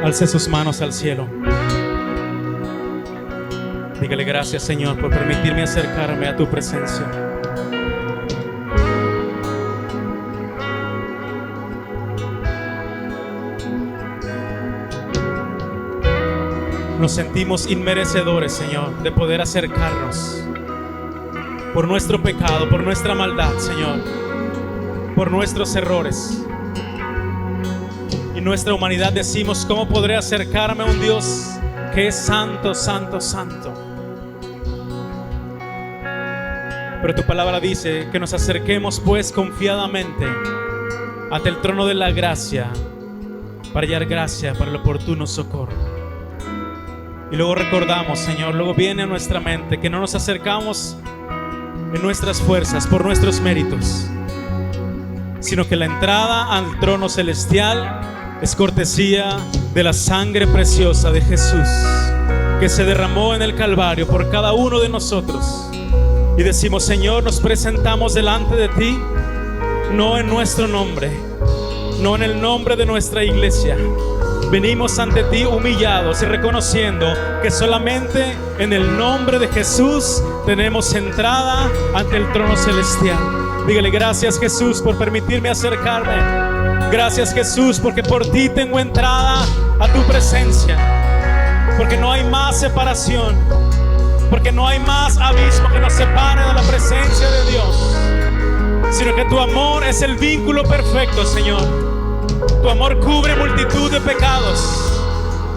Alce sus manos al cielo. Dígale gracias, Señor, por permitirme acercarme a tu presencia. Nos sentimos inmerecedores, Señor, de poder acercarnos por nuestro pecado, por nuestra maldad, Señor, por nuestros errores. Y nuestra humanidad decimos: ¿cómo podré acercarme a un Dios que es santo, santo, santo? Pero tu palabra dice que nos acerquemos pues confiadamente ante el trono de la gracia para hallar gracia para el oportuno socorro. Y luego recordamos, Señor, luego viene a nuestra mente que no nos acercamos en nuestras fuerzas, por nuestros méritos, sino que la entrada al trono celestial es cortesía de la sangre preciosa de Jesús, que se derramó en el Calvario por cada uno de nosotros. Y decimos: Señor, nos presentamos delante de ti, no en nuestro nombre, no en el nombre de nuestra iglesia. Venimos ante ti humillados y reconociendo que solamente en el nombre de Jesús tenemos entrada ante el trono celestial. Dígale: gracias, Jesús, por permitirme acercarme. Gracias, Jesús, porque por ti tengo entrada a tu presencia. Porque no hay más separación, porque no hay más abismo que nos separe de la presencia de Dios, sino que tu amor es el vínculo perfecto, Señor. Tu amor cubre multitud de pecados,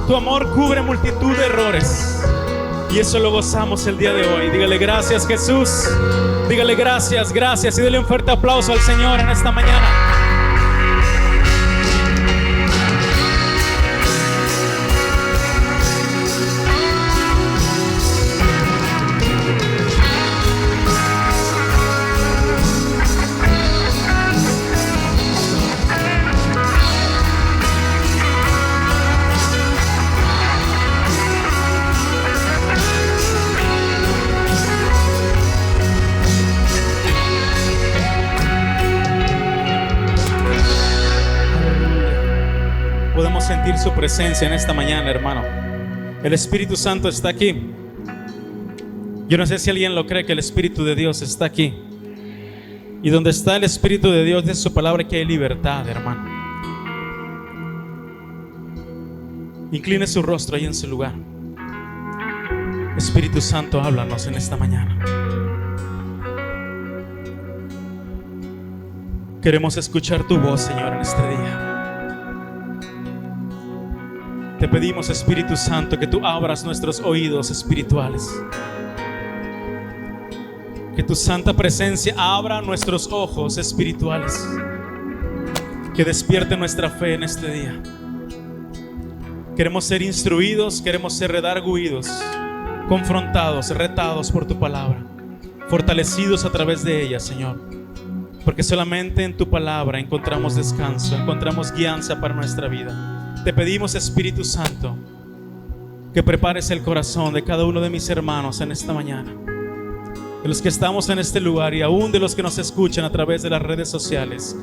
tu amor cubre multitud de errores, y eso lo gozamos el día de hoy. Dígale gracias, Jesús. Dígale gracias, gracias, y dele un fuerte aplauso al Señor en esta mañana. Sentir su presencia en esta mañana, hermano. El Espíritu Santo está aquí. Yo no sé si alguien lo cree, que el Espíritu de Dios está aquí. Y donde está el Espíritu de Dios, dice su palabra que hay libertad, hermano. Incline su rostro ahí en su lugar. Espíritu Santo, háblanos en esta mañana. Queremos escuchar tu voz, Señor, en este día. Te pedimos, Espíritu Santo, que tú abras nuestros oídos espirituales, que tu santa presencia abra nuestros ojos espirituales, que despierte nuestra fe en este día. Queremos ser instruidos, queremos ser redarguidos, confrontados, retados por tu palabra, fortalecidos a través de ella, Señor, porque solamente en tu palabra encontramos descanso, encontramos guianza para nuestra vida. Te pedimos, Espíritu Santo, que prepares el corazón de cada uno de mis hermanos en esta mañana, de los que estamos en este lugar y aún de los que nos escuchan a través de las redes sociales.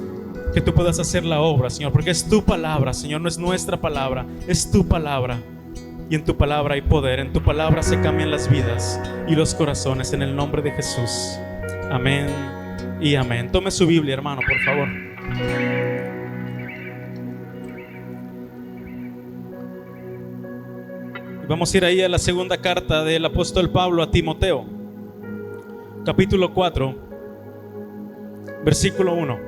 Que tú puedas hacer la obra, Señor, porque es tu palabra, Señor, no es nuestra palabra, es tu palabra. Y en tu palabra hay poder, en tu palabra se cambian las vidas y los corazones, en el nombre de Jesús. Amén y amén. Tome su Biblia, hermano, por favor. Vamos a ir ahí a la segunda carta del apóstol Pablo a Timoteo, capítulo 4, versículo 1.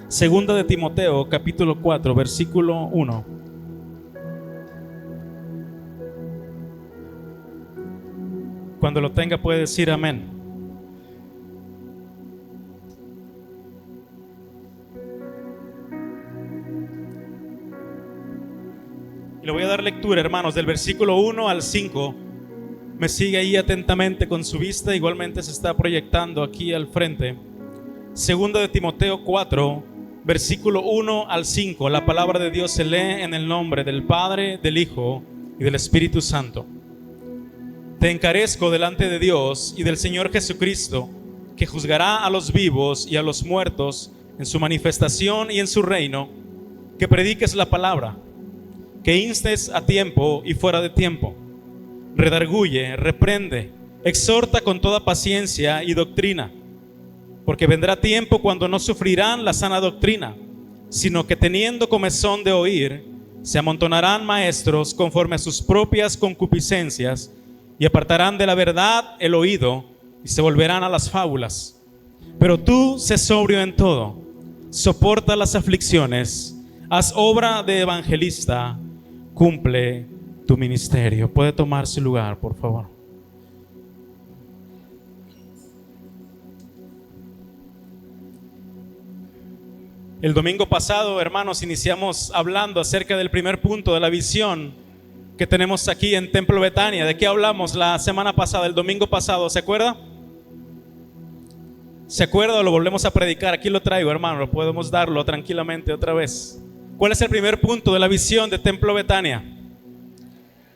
Segunda de Timoteo, capítulo 4, versículo 1. Cuando lo tenga puede decir amén. Y le voy a dar lectura, hermanos, del versículo 1 al 5. Me sigue ahí atentamente con su vista. Igualmente se está proyectando aquí al frente. Segunda de Timoteo 4, versículo 1 al 5. La palabra de Dios se lee en el nombre del Padre, del Hijo y del Espíritu Santo. Te encarezco delante de Dios y del Señor Jesucristo, que juzgará a los vivos y a los muertos en su manifestación y en su reino, que prediques la palabra, que instes a tiempo y fuera de tiempo. Redarguye, reprende, exhorta con toda paciencia y doctrina, porque vendrá tiempo cuando no sufrirán la sana doctrina, sino que teniendo comezón de oír, se amontonarán maestros conforme a sus propias concupiscencias, y apartarán de la verdad el oído, y se volverán a las fábulas. Pero tú sé sobrio en todo, soporta las aflicciones, haz obra de evangelista, cumple tu ministerio. Puede tomar su lugar, por favor. El domingo pasado, hermanos, iniciamos hablando acerca del primer punto de la visión que tenemos aquí en Templo Betania. ¿De qué hablamos la semana pasada, el domingo pasado? ¿Se acuerda? ¿Se acuerda o lo volvemos a predicar? Aquí lo traigo, hermano, lo podemos darlo tranquilamente otra vez. ¿Cuál es el primer punto de la visión de Templo Betania?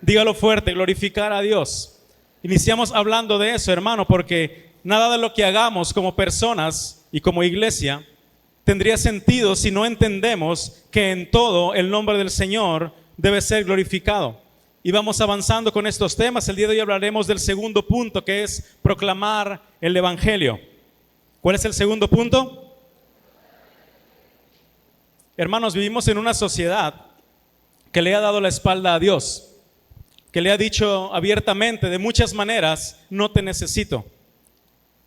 Dígalo fuerte: glorificar a Dios. Iniciamos hablando de eso, hermano, porque nada de lo que hagamos como personas y como iglesia tendría sentido si no entendemos que en todo el nombre del Señor debe ser glorificado. Y vamos avanzando con estos temas. El día de hoy hablaremos del segundo punto, que es proclamar el Evangelio. ¿Cuál es el segundo punto? Hermanos, vivimos en una sociedad que le ha dado la espalda a Dios, que le ha dicho abiertamente, de muchas maneras: no te necesito.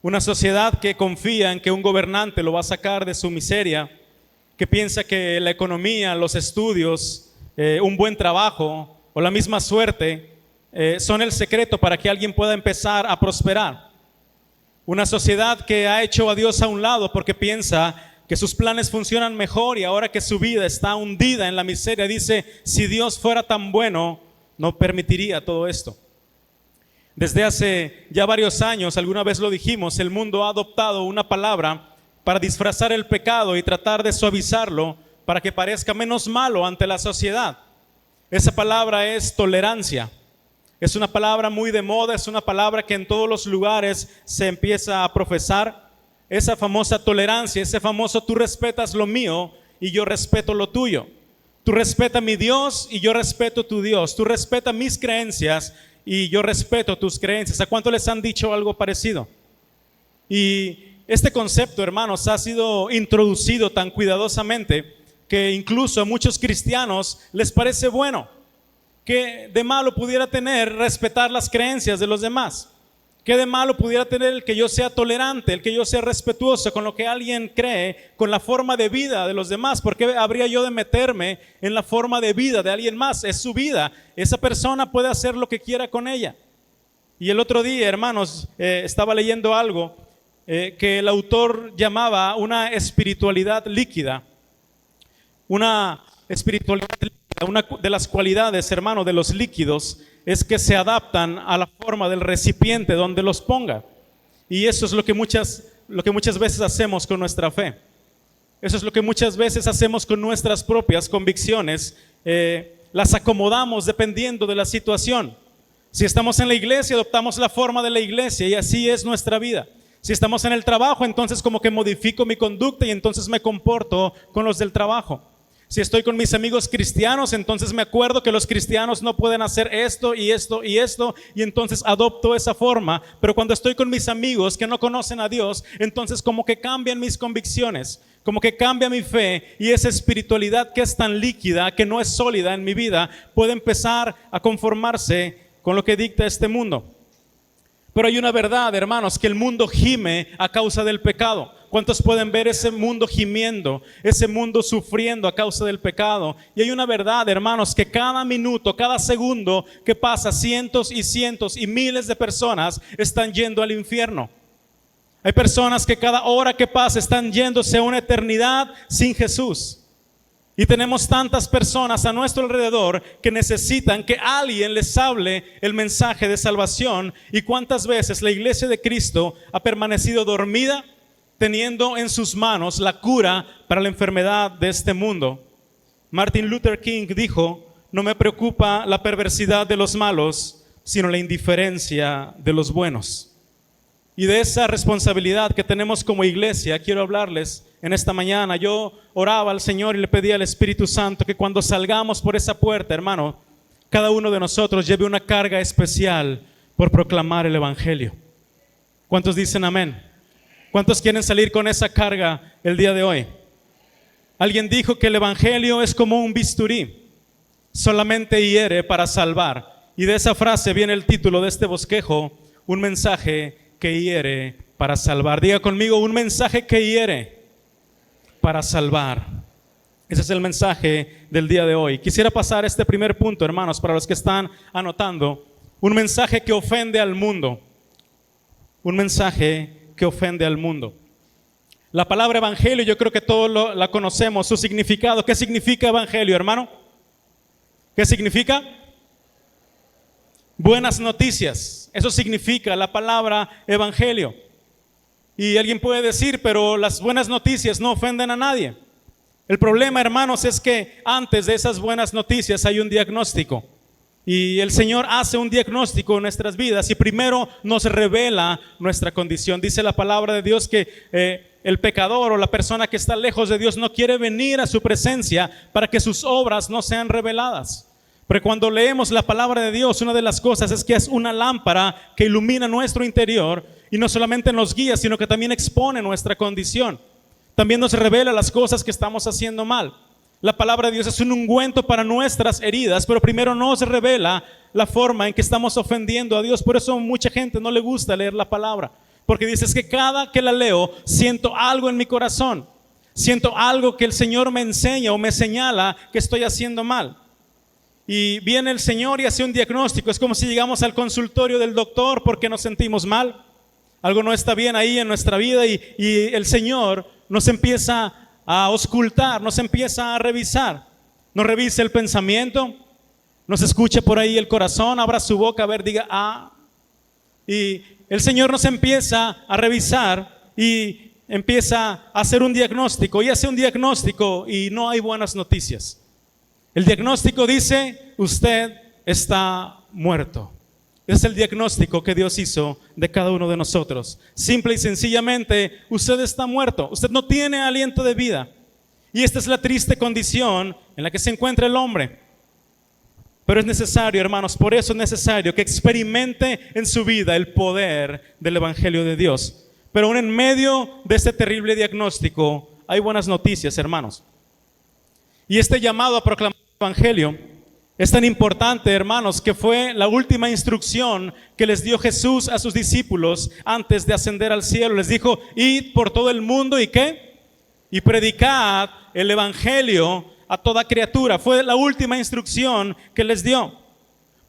Una sociedad que confía en que un gobernante lo va a sacar de su miseria, que piensa que la economía, los estudios, un buen trabajo o la misma suerte son el secreto para que alguien pueda empezar a prosperar. Una sociedad que ha hecho a Dios a un lado porque piensa que sus planes funcionan mejor, y ahora que su vida está hundida en la miseria, dice: si Dios fuera tan bueno, no permitiría todo esto. Desde hace ya varios años, alguna vez lo dijimos, el mundo ha adoptado una palabra para disfrazar el pecado y tratar de suavizarlo para que parezca menos malo ante la sociedad. Esa palabra es tolerancia. Es una palabra muy de moda, es una palabra que en todos los lugares se empieza a profesar. Esa famosa tolerancia, ese famoso: tú respetas lo mío y yo respeto lo tuyo. Tú respetas mi Dios y yo respeto tu Dios. Tú respetas mis creencias y yo respeto tus creencias. ¿A cuánto les han dicho algo parecido? Y este concepto, hermanos, ha sido introducido tan cuidadosamente que incluso a muchos cristianos les parece bueno. ¿Qué de malo pudiera tener respetar las creencias de los demás? ¿Qué de malo pudiera tener el que yo sea tolerante, el que yo sea respetuoso con lo que alguien cree, con la forma de vida de los demás? ¿Por qué habría yo de meterme en la forma de vida de alguien más? Es su vida. Esa persona puede hacer lo que quiera con ella. Y el otro día, hermanos, estaba leyendo algo que el autor llamaba una espiritualidad líquida. Una espiritualidad líquida, una de las cualidades, hermano, de los líquidos es que se adaptan a la forma del recipiente donde los ponga. Y eso es lo que muchas veces hacemos con nuestra fe. Eso es lo que muchas veces hacemos con nuestras propias convicciones. Las acomodamos dependiendo de la situación. Si estamos en la iglesia, adoptamos la forma de la iglesia y así es nuestra vida. Si estamos en el trabajo, entonces como que modifico mi conducta y entonces me comporto con los del trabajo. Si estoy con mis amigos cristianos, entonces me acuerdo que los cristianos no pueden hacer esto y esto y esto, y entonces adopto esa forma. Pero cuando estoy con mis amigos que no conocen a Dios, entonces como que cambian mis convicciones, como que cambia mi fe, y esa espiritualidad que es tan líquida, que no es sólida en mi vida, puede empezar a conformarse con lo que dicta este mundo. Pero hay una verdad, hermanos, que el mundo gime a causa del pecado. ¿Cuántos pueden ver ese mundo gimiendo, ese mundo sufriendo a causa del pecado? Y hay una verdad, hermanos, que cada minuto, cada segundo que pasa, cientos y miles de personas están yendo al infierno. Hay personas que cada hora que pasa están yéndose a una eternidad sin Jesús. Y tenemos tantas personas a nuestro alrededor que necesitan que alguien les hable el mensaje de salvación. ¿Y cuántas veces la iglesia de Cristo ha permanecido dormida, teniendo en sus manos la cura para la enfermedad de este mundo? Martin Luther King dijo: no me preocupa la perversidad de los malos, sino la indiferencia de los buenos. Y de esa responsabilidad que tenemos como iglesia, quiero hablarles en esta mañana. Yo oraba al Señor y le pedía al Espíritu Santo que cuando salgamos por esa puerta, hermano, cada uno de nosotros lleve una carga especial por proclamar el Evangelio. ¿Cuántos dicen amén? ¿Cuántos quieren salir con esa carga el día de hoy? Alguien dijo que el Evangelio es como un bisturí, solamente hiere para salvar. Y de esa frase viene el título de este bosquejo, un mensaje que hiere para salvar. Diga conmigo, un mensaje que hiere para salvar. Ese es el mensaje del día de hoy. Quisiera pasar este primer punto, hermanos, para los que están anotando. Un mensaje que ofende al mundo. Un mensaje que ofende al mundo. La palabra evangelio, yo creo que todos la conocemos, su significado. ¿Qué significa evangelio, hermano? ¿Qué significa? Buenas noticias. Eso significa la palabra evangelio. Y alguien puede decir, pero las buenas noticias no ofenden a nadie. El problema, hermanos, es que antes de esas buenas noticias hay un diagnóstico. Y el Señor hace un diagnóstico en nuestras vidas y primero nos revela nuestra condición. Dice la palabra de Dios que el pecador o la persona que está lejos de Dios no quiere venir a su presencia para que sus obras no sean reveladas. Pero cuando leemos la palabra de Dios, una de las cosas es que es una lámpara que ilumina nuestro interior y no solamente nos guía, sino que también expone nuestra condición. También nos revela las cosas que estamos haciendo mal. La palabra de Dios es un ungüento para nuestras heridas, pero primero nos revela la forma en que estamos ofendiendo a Dios. Por eso mucha gente no le gusta leer la palabra, porque dice, es que cada que la leo siento algo en mi corazón, siento algo que el Señor me enseña o me señala que estoy haciendo mal. Y viene el Señor y hace un diagnóstico. Es como si llegamos al consultorio del doctor porque nos sentimos mal, algo no está bien ahí en nuestra vida y el Señor nos empieza a auscultar, nos empieza a revisar. Nos revisa el pensamiento, nos escucha por ahí el corazón, abra su boca, a ver, diga, y el Señor nos empieza a revisar y empieza a hacer un diagnóstico, y hace un diagnóstico y no hay buenas noticias. El diagnóstico dice, usted está muerto. Es el diagnóstico que Dios hizo de cada uno de nosotros. Simple y sencillamente, usted está muerto. Usted no tiene aliento de vida. Y esta es la triste condición en la que se encuentra el hombre. Pero es necesario, hermanos, por eso es necesario que experimente en su vida el poder del Evangelio de Dios. Pero aún en medio de este terrible diagnóstico, hay buenas noticias, hermanos. Y este llamado a proclamar el Evangelio es tan importante, hermanos, que fue la última instrucción que les dio Jesús a sus discípulos antes de ascender al cielo. Les dijo, id por todo el mundo y ¿qué? Y predicad el Evangelio a toda criatura. Fue la última instrucción que les dio.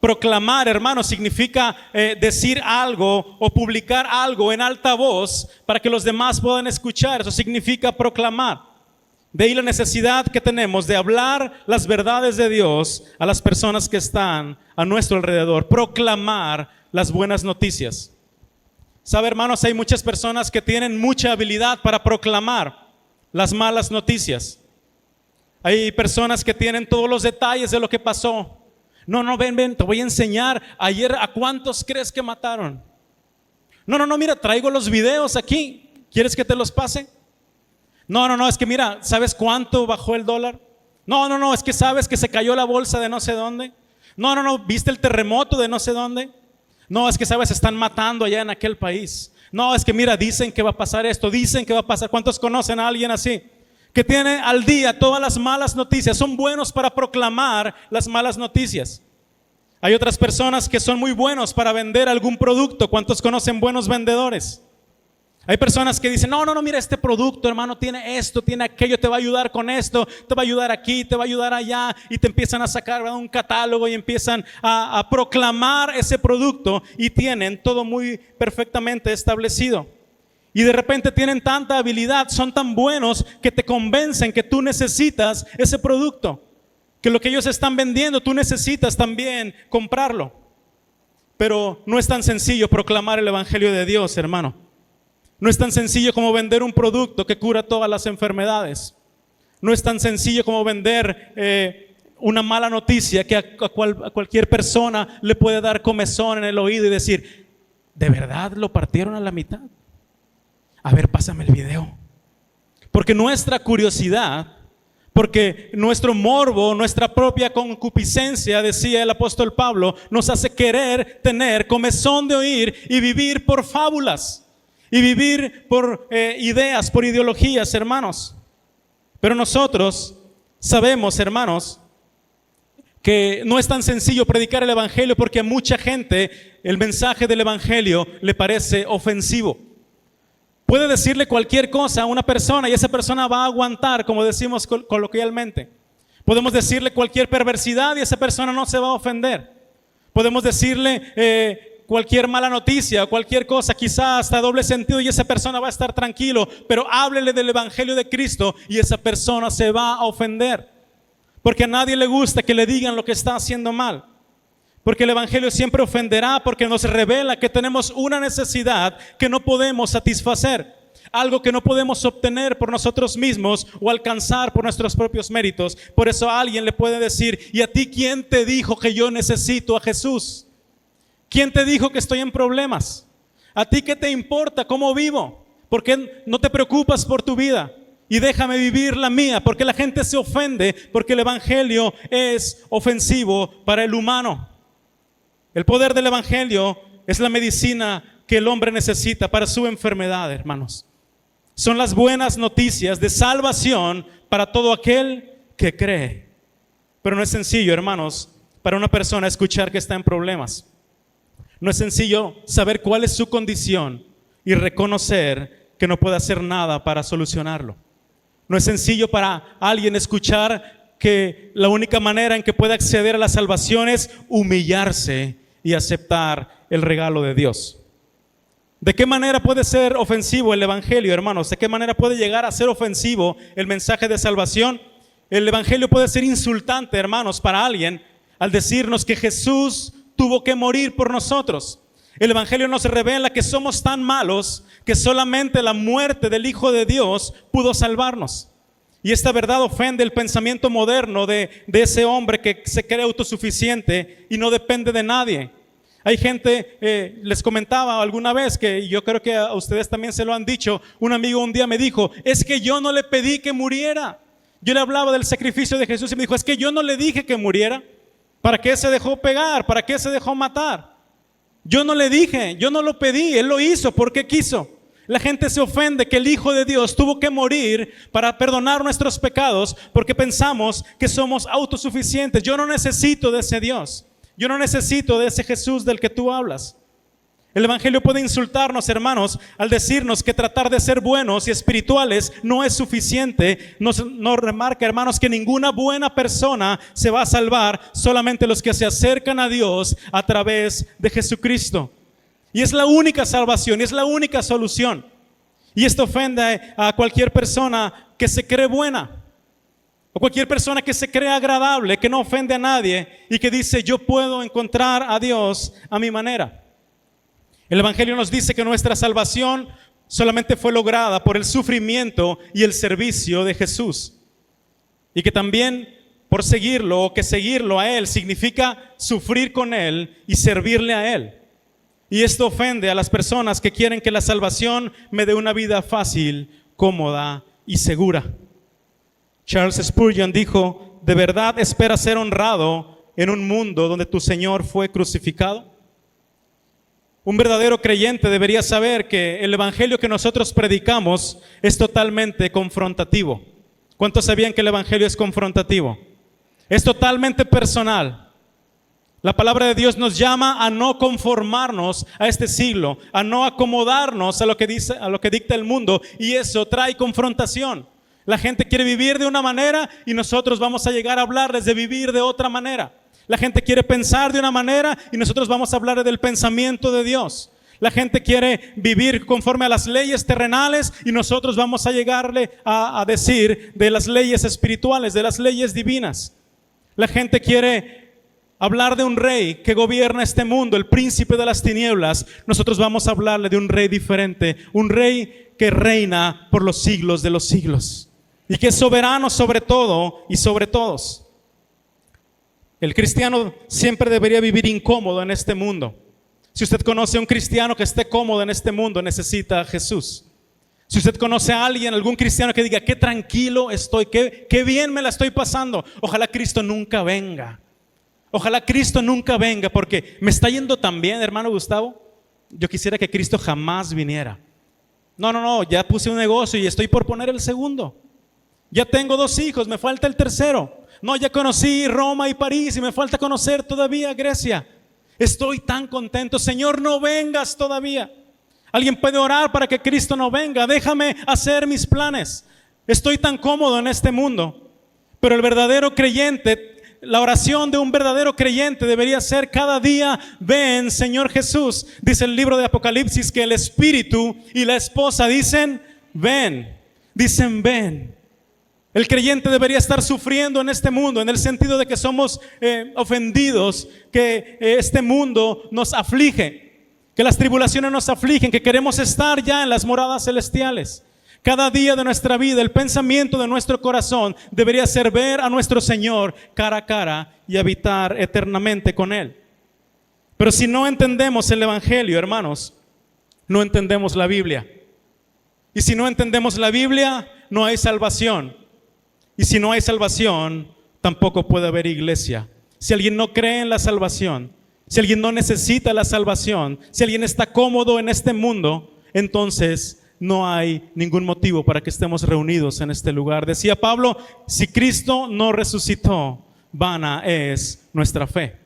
Proclamar, hermanos, significa decir algo o publicar algo en alta voz para que los demás puedan escuchar. Eso significa proclamar. De ahí la necesidad que tenemos de hablar las verdades de Dios a las personas que están a nuestro alrededor, proclamar las buenas noticias. ¿Sabe, hermanos? Hay muchas personas que tienen mucha habilidad para proclamar las malas noticias. Hay personas que tienen todos los detalles de lo que pasó. No, ven, te voy a enseñar ayer a cuántos crees que mataron. No, mira, traigo los videos aquí. ¿Quieres que te los pase? No, es que mira, ¿sabes cuánto bajó el dólar? No, es que sabes que se cayó la bolsa de no sé dónde. No, ¿viste el terremoto de no sé dónde? No, es que sabes, están matando allá en aquel país. No, es que mira, dicen que va a pasar esto, dicen que va a pasar. ¿Cuántos conocen a alguien así? Que tiene al día todas las malas noticias, son buenos para proclamar las malas noticias. Hay otras personas que son muy buenos para vender algún producto. ¿Cuántos conocen buenos vendedores? Hay personas que dicen, no, mira, este producto, hermano, tiene esto, tiene aquello, te va a ayudar con esto, te va a ayudar aquí, te va a ayudar allá, y te empiezan a sacar, ¿verdad?, un catálogo y empiezan a proclamar ese producto y tienen todo muy perfectamente establecido. Y de repente tienen tanta habilidad, son tan buenos que te convencen que tú necesitas ese producto, que lo que ellos están vendiendo, tú necesitas también comprarlo. Pero no es tan sencillo proclamar el Evangelio de Dios, hermano. No es tan sencillo como vender un producto que cura todas las enfermedades. No es tan sencillo como vender una mala noticia que a cualquier persona le puede dar comezón en el oído y decir, ¿de verdad lo partieron a la mitad? A ver, pásame el video. Porque nuestra curiosidad, porque nuestro morbo, nuestra propia concupiscencia, decía el apóstol Pablo, nos hace querer tener comezón de oír y vivir por fábulas y vivir por ideas, por ideologías, hermanos. Pero nosotros sabemos, hermanos, que no es tan sencillo predicar el evangelio, porque a mucha gente el mensaje del evangelio le parece ofensivo. Puede decirle cualquier cosa a una persona y esa persona va a aguantar, como decimos coloquialmente. Podemos decirle cualquier perversidad y esa persona no se va a ofender. Podemos decirle cualquier mala noticia, cualquier cosa, quizá hasta doble sentido, y esa persona va a estar tranquilo, pero háblele del evangelio de Cristo y esa persona se va a ofender. Porque a nadie le gusta que le digan lo que está haciendo mal. Porque el evangelio siempre ofenderá, porque nos revela que tenemos una necesidad que no podemos satisfacer, algo que no podemos obtener por nosotros mismos o alcanzar por nuestros propios méritos. Por eso a alguien le puede decir: ¿y a ti quién te dijo que yo necesito a Jesús? ¿Quién te dijo que estoy en problemas? ¿A ti qué te importa cómo vivo? ¿Por qué no te preocupas por tu vida? Y déjame vivir la mía. Porque la gente se ofende, porque el evangelio es ofensivo para el humano. El poder del evangelio es la medicina que el hombre necesita para su enfermedad, hermanos. Son las buenas noticias de salvación para todo aquel que cree. Pero no es sencillo, hermanos, para una persona escuchar que está en problemas. No es sencillo saber cuál es su condición y reconocer que no puede hacer nada para solucionarlo. No es sencillo para alguien escuchar que la única manera en que puede acceder a la salvación es humillarse y aceptar el regalo de Dios. ¿De qué manera puede ser ofensivo el evangelio, hermanos? ¿De qué manera puede llegar a ser ofensivo el mensaje de salvación? El evangelio puede ser insultante, hermanos, para alguien al decirnos que Jesús tuvo que morir por nosotros. El evangelio nos revela que somos tan malos que solamente la muerte del Hijo de Dios pudo salvarnos. Y esta verdad ofende el pensamiento moderno de ese hombre que se cree autosuficiente y no depende de nadie. Hay gente, les comentaba alguna vez, que yo creo que a ustedes también se lo han dicho, un amigo un día me dijo: es que yo no le pedí que muriera. Yo le hablaba del sacrificio de Jesús y me dijo: es que yo no le dije que muriera. ¿Para qué se dejó pegar? ¿Para qué se dejó matar? Yo no le dije, yo no lo pedí, Él lo hizo porque quiso. La gente se ofende que el Hijo de Dios tuvo que morir para perdonar nuestros pecados porque pensamos que somos autosuficientes. Yo no necesito de ese Dios. Yo no necesito de ese Jesús del que tú hablas. El evangelio puede insultarnos, hermanos, al decirnos que tratar de ser buenos y espirituales no es suficiente. Nos remarca, hermanos, que ninguna buena persona se va a salvar, solamente los que se acercan a Dios a través de Jesucristo. Y es la única salvación, es la única solución. Y esto ofende a cualquier persona que se cree buena, o cualquier persona que se cree agradable, que no ofende a nadie y que dice: yo puedo encontrar a Dios a mi manera. El evangelio nos dice que nuestra salvación solamente fue lograda por el sufrimiento y el servicio de Jesús. Y que también por seguirlo, o que seguirlo a Él significa sufrir con Él y servirle a Él. Y esto ofende a las personas que quieren que la salvación me dé una vida fácil, cómoda y segura. Charles Spurgeon dijo: ¿de verdad esperas ser honrado en un mundo donde tu Señor fue crucificado? Un verdadero creyente debería saber que el evangelio que nosotros predicamos es totalmente confrontativo. ¿Cuántos sabían que el evangelio es confrontativo? Es totalmente personal. La palabra de Dios nos llama a no conformarnos a este siglo, a no acomodarnos a lo que dicta el mundo, y eso trae confrontación. La gente quiere vivir de una manera y nosotros vamos a llegar a hablarles de vivir de otra manera. La gente quiere pensar de una manera y nosotros vamos a hablar del pensamiento de Dios. La gente quiere vivir conforme a las leyes terrenales y nosotros vamos a llegarle a decir de las leyes espirituales, de las leyes divinas. La gente quiere hablar de un rey que gobierna este mundo, el príncipe de las tinieblas. Nosotros vamos a hablarle de un rey diferente, un rey que reina por los siglos de los siglos y que es soberano sobre todo y sobre todos. El cristiano siempre debería vivir incómodo en este mundo. Si usted conoce a un cristiano que esté cómodo en este mundo, necesita a Jesús. Si usted conoce a alguien, algún cristiano que diga, qué tranquilo estoy, qué bien me la estoy pasando, ojalá Cristo nunca venga. Ojalá Cristo nunca venga, porque me está yendo tan bien, hermano Gustavo. Yo quisiera que Cristo jamás viniera. No, ya puse un negocio y estoy por poner el segundo. Ya tengo 2 hijos, me falta el tercero. No, ya conocí Roma y París y me falta conocer todavía Grecia. Estoy tan contento. Señor, no vengas todavía. Alguien puede orar para que Cristo no venga. Déjame hacer mis planes. Estoy tan cómodo en este mundo. Pero el verdadero creyente, la oración de un verdadero creyente debería ser cada día: ven, Señor Jesús. Dice el libro de Apocalipsis que el Espíritu y la esposa dicen ven. Dicen ven. El creyente debería estar sufriendo en este mundo, en el sentido de que somos ofendidos, que este mundo nos aflige, que las tribulaciones nos afligen, que queremos estar ya en las moradas celestiales. Cada día de nuestra vida, el pensamiento de nuestro corazón debería ser ver a nuestro Señor cara a cara y habitar eternamente con Él. Pero si no entendemos el Evangelio, hermanos, no entendemos la Biblia. Y si no entendemos la Biblia, no hay salvación. Y si no hay salvación, tampoco puede haber iglesia. Si alguien no cree en la salvación, si alguien no necesita la salvación, si alguien está cómodo en este mundo, entonces no hay ningún motivo para que estemos reunidos en este lugar. Decía Pablo, si Cristo no resucitó, vana es nuestra fe.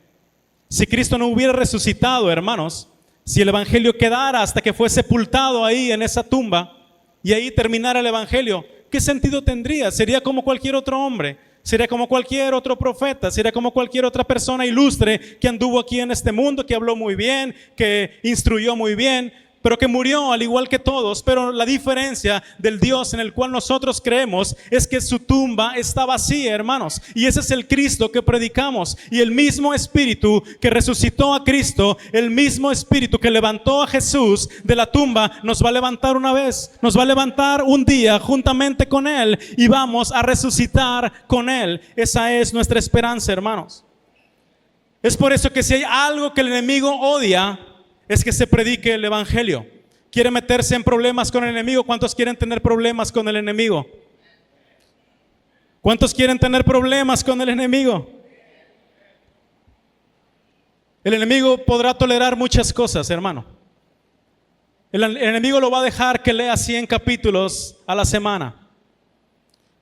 Si Cristo no hubiera resucitado, hermanos, si el Evangelio quedara hasta que fue sepultado ahí en esa tumba y ahí terminara el Evangelio, ¿qué sentido tendría? Sería como cualquier otro hombre, sería como cualquier otro profeta, sería como cualquier otra persona ilustre que anduvo aquí en este mundo, que habló muy bien, que instruyó muy bien, pero que murió al igual que todos. Pero la diferencia del Dios en el cual nosotros creemos es que su tumba está vacía, hermanos. Y ese es el Cristo que predicamos. Y el mismo Espíritu que resucitó a Cristo, el mismo Espíritu que levantó a Jesús de la tumba, nos va a levantar una vez, nos va a levantar un día juntamente con Él y vamos a resucitar con Él. Esa es nuestra esperanza, hermanos. Es por eso que si hay algo que el enemigo odia, es que se predique el Evangelio. Quiere meterse en problemas con el enemigo. ¿Cuántos quieren tener problemas con el enemigo? ¿Cuántos quieren tener problemas con el enemigo? El enemigo podrá tolerar muchas cosas, hermano. El enemigo lo va a dejar que lea 100 capítulos a la semana.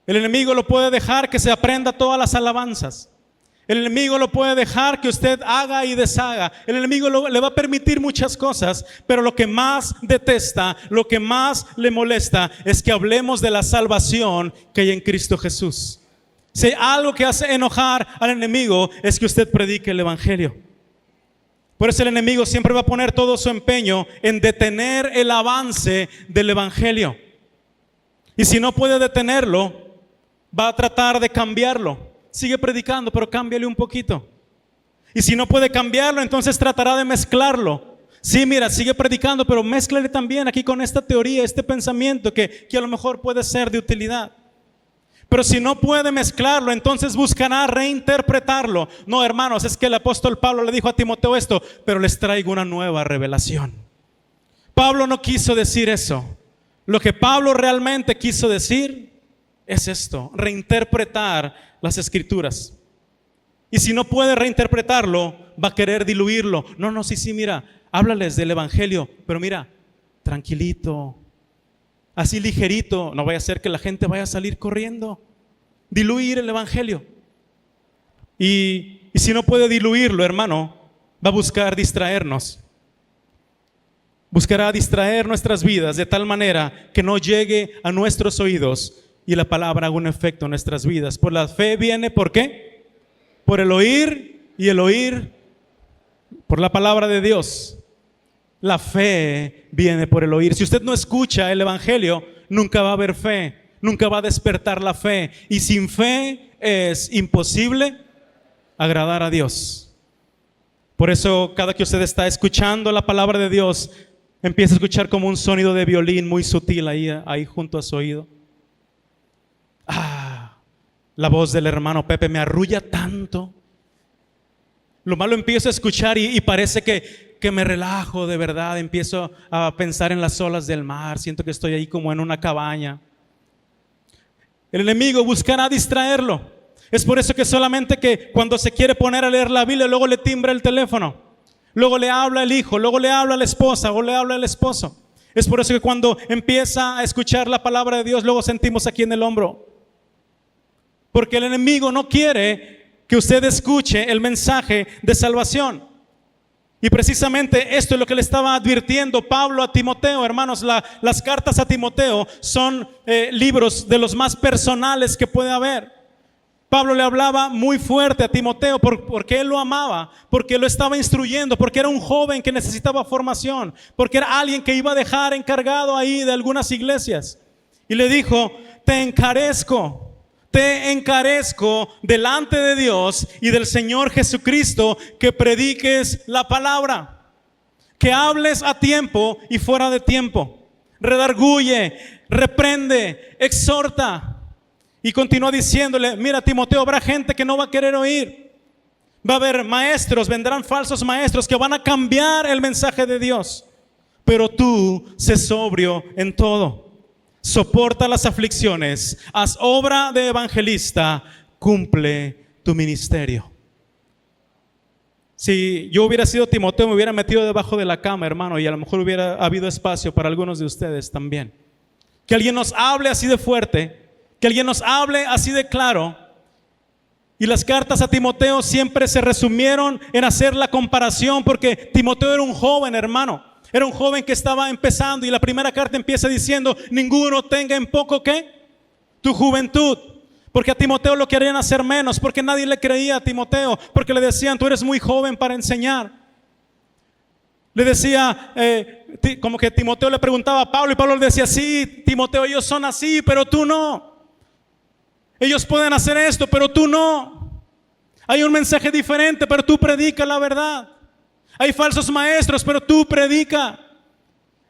El enemigo lo puede dejar que se aprenda todas las alabanzas. El enemigo lo puede dejar que usted haga y deshaga. El enemigo le va a permitir muchas cosas, pero lo que más detesta, lo que más le molesta es que hablemos de la salvación que hay en Cristo Jesús. Si hay algo que hace enojar al enemigo es que usted predique el Evangelio. Por eso el enemigo siempre va a poner todo su empeño en detener el avance del Evangelio. Y si no puede detenerlo, va a tratar de cambiarlo. Sigue predicando, pero cámbiale un poquito. Y si no puede cambiarlo, entonces tratará de mezclarlo. Sí, mira, sigue predicando, pero mézclale también aquí con esta teoría, este pensamiento que a lo mejor puede ser de utilidad. Pero si no puede mezclarlo, entonces buscará reinterpretarlo. No, hermanos, es que el apóstol Pablo le dijo a Timoteo esto, pero les traigo una nueva revelación. Pablo no quiso decir eso. Lo que Pablo realmente quiso decir es esto: reinterpretar las Escrituras. Y si no puede reinterpretarlo, va a querer diluirlo. No, sí, mira, háblales del Evangelio, pero mira, tranquilito, así ligerito. No vaya a ser que la gente vaya a salir corriendo. Diluir el Evangelio. Y si no puede diluirlo, hermano, va a buscar distraernos. Buscará distraer nuestras vidas de tal manera que no llegue a nuestros oídos y la palabra haga un efecto en nuestras vidas. Por la fe viene, ¿por qué? Por el oír, y el oír por la palabra de Dios. La fe viene por el oír. Si usted no escucha el Evangelio, nunca va a haber fe, nunca va a despertar la fe. Y sin fe es imposible agradar a Dios. Por eso cada que usted está escuchando la palabra de Dios, empieza a escuchar como un sonido de violín muy sutil ahí junto a su oído. La voz del hermano Pepe me arrulla tanto. Lo malo empiezo a escuchar y parece que que me relajo de verdad, empiezo a pensar en las olas del mar, siento que estoy ahí como en una cabaña. El enemigo buscará distraerlo. Es por eso que solamente que cuando se quiere poner a leer la Biblia, luego le timbra el teléfono, luego le habla el hijo, luego le habla la esposa o le habla el esposo. Es por eso que cuando empieza a escuchar la palabra de Dios, luego sentimos aquí en el hombro. Porque el enemigo no quiere que usted escuche el mensaje de salvación. Y precisamente esto es lo que le estaba advirtiendo Pablo a Timoteo. Hermanos, las cartas a Timoteo son libros de los más personales que puede haber. Pablo le hablaba muy fuerte a Timoteo porque él lo amaba, porque lo estaba instruyendo, porque era un joven que necesitaba formación, porque era alguien que iba a dejar encargado ahí de algunas iglesias. Y le dijo: te encarezco delante de Dios y del Señor Jesucristo que prediques la palabra, que hables a tiempo y fuera de tiempo, redarguye, reprende, exhorta. Y continúa diciéndole: mira, Timoteo, habrá gente que no va a querer oír. Va a haber maestros, vendrán falsos maestros que van a cambiar el mensaje de Dios. Pero tú sé sobrio en todo. Soporta las aflicciones, haz obra de evangelista, cumple tu ministerio. Si yo hubiera sido Timoteo, me hubiera metido debajo de la cama, hermano, y a lo mejor hubiera habido espacio para algunos de ustedes también. Que alguien nos hable así de fuerte, que alguien nos hable así de claro. Y las cartas a Timoteo siempre se resumieron en hacer la comparación, porque Timoteo era un joven, hermano. Era un joven que estaba empezando, y la primera carta empieza diciendo: ninguno tenga en poco ¿qué? Tu juventud. Porque a Timoteo lo querían hacer menos, porque nadie le creía a Timoteo, porque le decían: tú eres muy joven para enseñar. Le decía, como que Timoteo le preguntaba a Pablo, y Pablo le decía: sí, Timoteo, ellos son así, pero tú no. Ellos pueden hacer esto, pero tú no. Hay un mensaje diferente, pero tú predica la verdad. Hay falsos maestros, pero tú predica.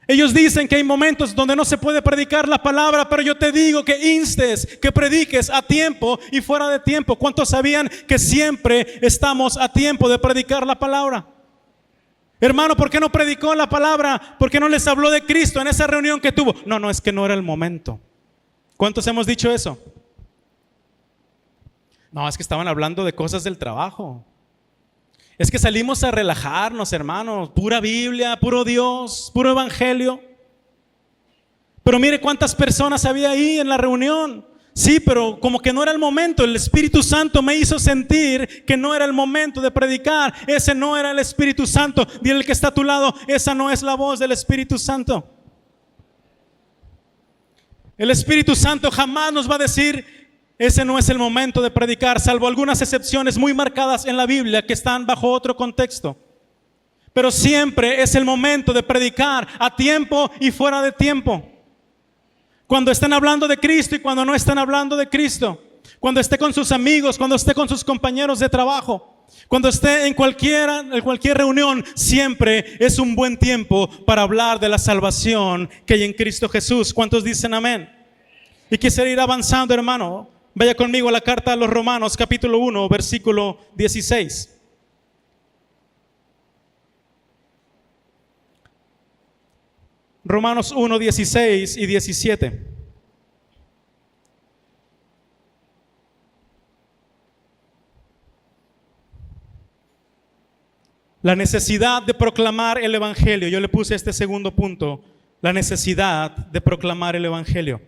Ellos dicen que hay momentos donde no se puede predicar la palabra, pero yo te digo que instes, que prediques a tiempo y fuera de tiempo. ¿Cuántos sabían que siempre estamos a tiempo de predicar la palabra? Hermano, ¿por qué no predicó la palabra? ¿Por qué no les habló de Cristo en esa reunión que tuvo? No, es que no era el momento. ¿Cuántos hemos dicho eso? No, es que estaban hablando de cosas del trabajo. Es que salimos a relajarnos, hermanos. Pura Biblia, puro Dios, puro evangelio. Pero mire cuántas personas había ahí en la reunión. Sí, pero como que no era el momento. El Espíritu Santo me hizo sentir que no era el momento de predicar. Ese no era el Espíritu Santo. Dile al que está a tu lado: esa no es la voz del Espíritu Santo. El Espíritu Santo jamás nos va a decir: ese no es el momento de predicar, salvo algunas excepciones muy marcadas en la Biblia que están bajo otro contexto. Pero siempre es el momento de predicar a tiempo y fuera de tiempo. Cuando estén hablando de Cristo y cuando no estén hablando de Cristo. Cuando esté con sus amigos, cuando esté con sus compañeros de trabajo. Cuando esté en cualquier reunión, siempre es un buen tiempo para hablar de la salvación que hay en Cristo Jesús. ¿Cuántos dicen amén? Y quisiera ir avanzando, hermano. Vaya conmigo a la carta a los Romanos, capítulo 1, versículo 16. Romanos 1, 16 y 17. La necesidad de proclamar el evangelio. Yo le puse este segundo punto: la necesidad de proclamar el evangelio.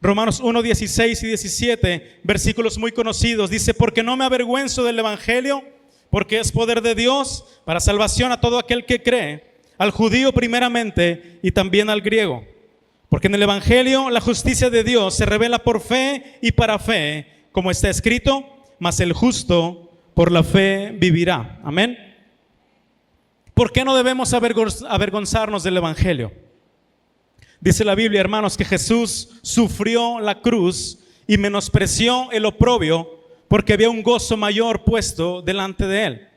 Romanos 1, 16 y 17, versículos muy conocidos. Dice: porque no me avergüenzo del evangelio, porque es poder de Dios para salvación a todo aquel que cree, al judío primeramente y también al griego. Porque en el evangelio la justicia de Dios se revela por fe y para fe, como está escrito: mas el justo por la fe vivirá. Amén. ¿Por qué no debemos avergonzarnos del evangelio? Dice la Biblia, hermanos, que Jesús sufrió la cruz y menospreció el oprobio porque había un gozo mayor puesto delante de él.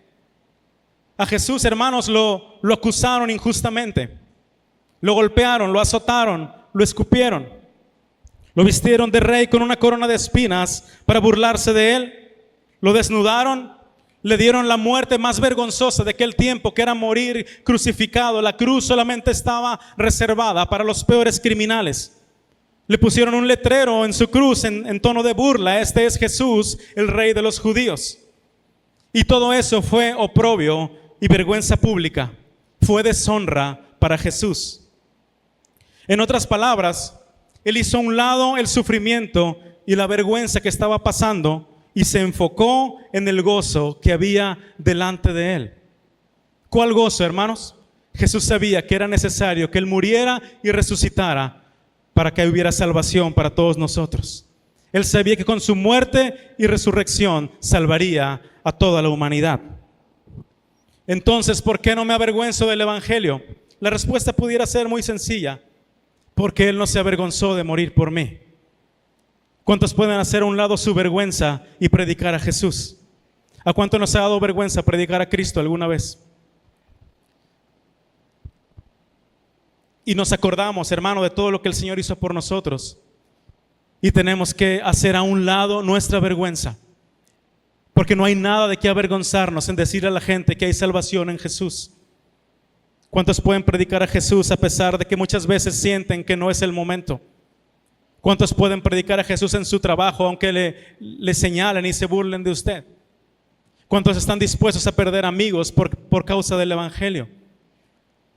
A Jesús, hermanos, lo acusaron injustamente. Lo golpearon, lo azotaron, lo escupieron. Lo vistieron de rey con una corona de espinas para burlarse de él. Lo desnudaron, Le dieron la muerte más vergonzosa de aquel tiempo, que era morir crucificado. La cruz solamente estaba reservada para los peores criminales. Le pusieron un letrero en su cruz en tono de burla: este es Jesús, el Rey de los judíos. Y todo eso fue oprobio y vergüenza pública. Fue deshonra para Jesús. En otras palabras, Él hizo a un lado el sufrimiento y la vergüenza que estaba pasando y se enfocó en el gozo que había delante de Él. ¿Cuál gozo, hermanos? Jesús sabía que era necesario que Él muriera y resucitara para que hubiera salvación para todos nosotros. Él sabía que con su muerte y resurrección salvaría a toda la humanidad. Entonces, ¿por qué no me avergüenzo del Evangelio? La respuesta pudiera ser muy sencilla: porque Él no se avergonzó de morir por mí. ¿Cuántos pueden hacer a un lado su vergüenza y predicar a Jesús? ¿A cuánto nos ha dado vergüenza predicar a Cristo alguna vez? Y nos acordamos, hermano, de todo lo que el Señor hizo por nosotros. Y tenemos que hacer a un lado nuestra vergüenza. Porque no hay nada de qué avergonzarnos en decirle a la gente que hay salvación en Jesús. ¿Cuántos pueden predicar a Jesús a pesar de que muchas veces sienten que no es el momento? ¿Cuántos pueden predicar a Jesús en su trabajo aunque le señalen y se burlen de usted? ¿Cuántos están dispuestos a perder amigos por causa del Evangelio?